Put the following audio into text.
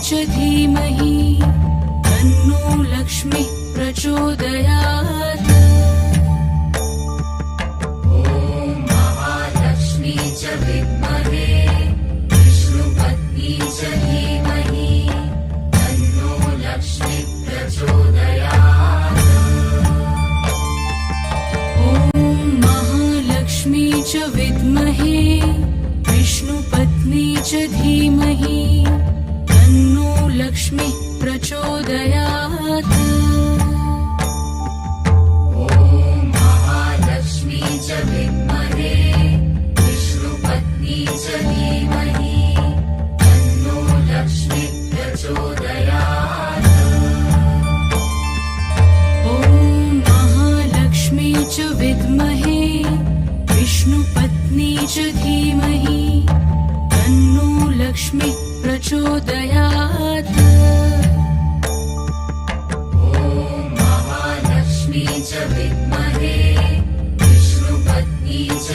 च धीमहि तन्नो लक्ष्मी प्रचोदयात्। महालक्ष्मी च विद्महे विष्णुपत्नी च धीमहि तन्नो लक्ष्मी प्रचोदयात्। महालक्ष्मी च विद्महे विष्णुपत्नी च धीमहि तन्नो लक्ष्मी प्रचोदयात्। महालक्ष्मी च विद्महे विष्णुपत्नी च धीमहि तन्नो लक्ष्मी प्रचोदयात्। महालक्ष्मी च विद्महे विष्णुपत्नी च धीमहि तन्नो लक्ष्मी प्रचोदयात्। महालक्ष्मी च विद्महे विष्णुपत्नी च